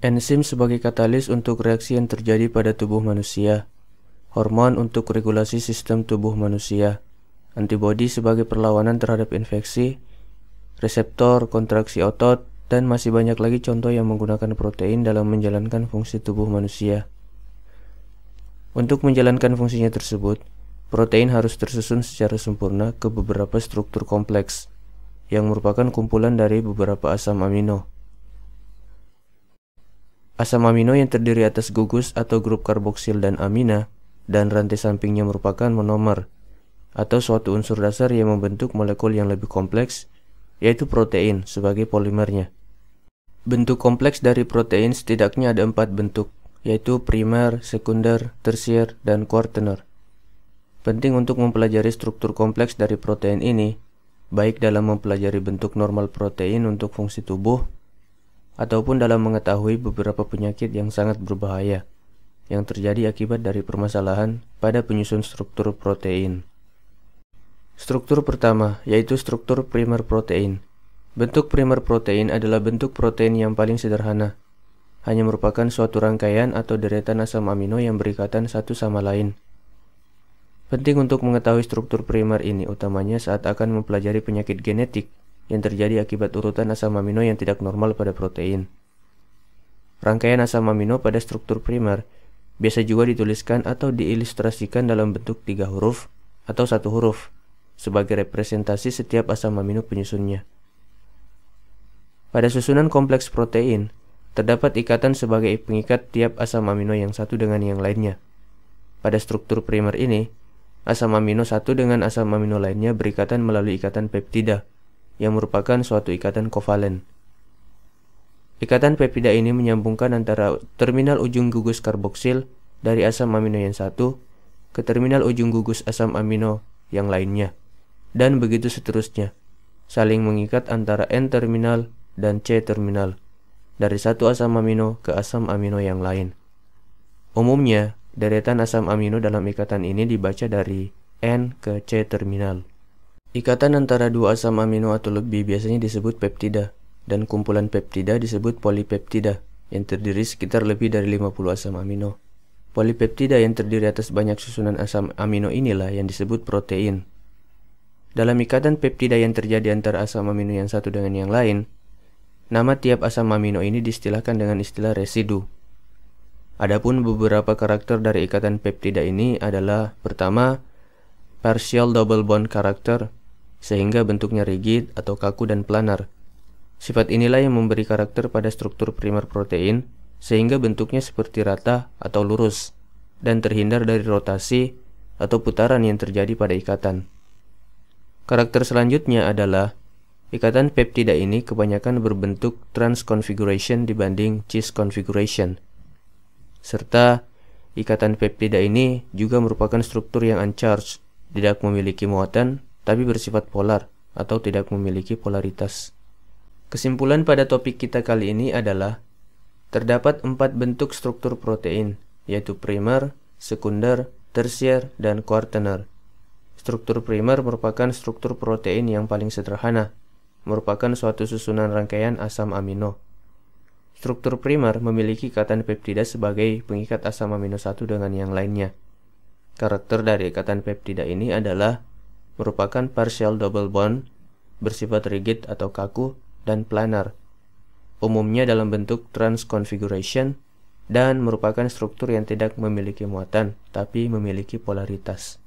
Enzim sebagai katalis untuk reaksi yang terjadi pada tubuh manusia, hormon untuk regulasi sistem tubuh manusia, antibodi sebagai perlawanan terhadap infeksi, reseptor kontraksi otot, dan masih banyak lagi contoh yang menggunakan protein dalam menjalankan fungsi tubuh manusia. Untuk menjalankan fungsinya tersebut, protein harus tersusun secara sempurna ke beberapa struktur kompleks, yang merupakan kumpulan dari beberapa asam amino. Asam amino yang terdiri atas gugus atau grup karboksil dan amina, dan rantai sampingnya merupakan monomer, atau suatu unsur dasar yang membentuk molekul yang lebih kompleks, yaitu protein sebagai polimernya. Bentuk kompleks dari protein setidaknya ada 4 bentuk, yaitu primer, sekunder, tersier, dan kuartener. Penting untuk mempelajari struktur kompleks dari protein ini, baik dalam mempelajari bentuk normal protein untuk fungsi tubuh, ataupun dalam mengetahui beberapa penyakit yang sangat berbahaya yang terjadi akibat dari permasalahan pada penyusun struktur protein. Struktur pertama, yaitu struktur primer protein. Bentuk primer protein adalah bentuk protein yang paling sederhana, hanya merupakan suatu rangkaian atau deretan asam amino yang berikatan satu sama lain. Penting untuk mengetahui struktur primer ini utamanya saat akan mempelajari penyakit genetik yang terjadi akibat urutan asam amino yang tidak normal pada protein. Rangkaian asam amino pada struktur primer biasa juga dituliskan atau diilustrasikan dalam bentuk 3 huruf atau 1 huruf sebagai representasi setiap asam amino penyusunnya. Pada susunan kompleks protein, terdapat ikatan sebagai pengikat tiap asam amino yang satu dengan yang lainnya. Pada struktur primer ini, asam amino satu dengan asam amino lainnya berikatan melalui ikatan peptida, yang merupakan suatu ikatan kovalen. Ikatan peptida ini menyambungkan antara terminal ujung gugus karboksil dari asam amino yang satu ke terminal ujung gugus asam amino yang lainnya, dan begitu seterusnya, saling mengikat antara N-terminal dan C-terminal, dari satu asam amino ke asam amino yang lain. Umumnya, deretan asam amino dalam ikatan ini dibaca dari N ke C-terminal. Ikatan antara 2 asam amino atau lebih biasanya disebut peptida, dan kumpulan peptida disebut polipeptida, yang terdiri sekitar lebih dari 50 asam amino. Polipeptida yang terdiri atas banyak susunan asam amino inilah yang disebut protein. Dalam ikatan peptida yang terjadi antara asam amino yang satu dengan yang lain, nama tiap asam amino ini diistilahkan dengan istilah residu. Adapun beberapa karakter dari ikatan peptida ini adalah: pertama, partial double bond karakter, sehingga bentuknya rigid atau kaku dan planar. Sifat inilah yang memberi karakter pada struktur primer protein, sehingga bentuknya seperti rata atau lurus, dan terhindar dari rotasi atau putaran yang terjadi pada ikatan. Karakter selanjutnya adalah ikatan peptida ini kebanyakan berbentuk trans configuration dibanding cis configuration. Serta ikatan peptida ini juga merupakan struktur yang uncharged, tidak memiliki muatan, tapi bersifat polar atau tidak memiliki polaritas. Kesimpulan pada topik kita kali ini adalah terdapat 4 bentuk struktur protein, yaitu primer, sekunder, tersier, dan kuartener. Struktur primer merupakan struktur protein yang paling sederhana, merupakan suatu susunan rangkaian asam amino. Struktur primer memiliki ikatan peptida sebagai pengikat asam amino satu dengan yang lainnya. Karakter dari ikatan peptida ini adalah merupakan partial double bond, bersifat rigid atau kaku, dan planar, umumnya dalam bentuk trans configuration, dan merupakan struktur yang tidak memiliki muatan, tapi memiliki polaritas.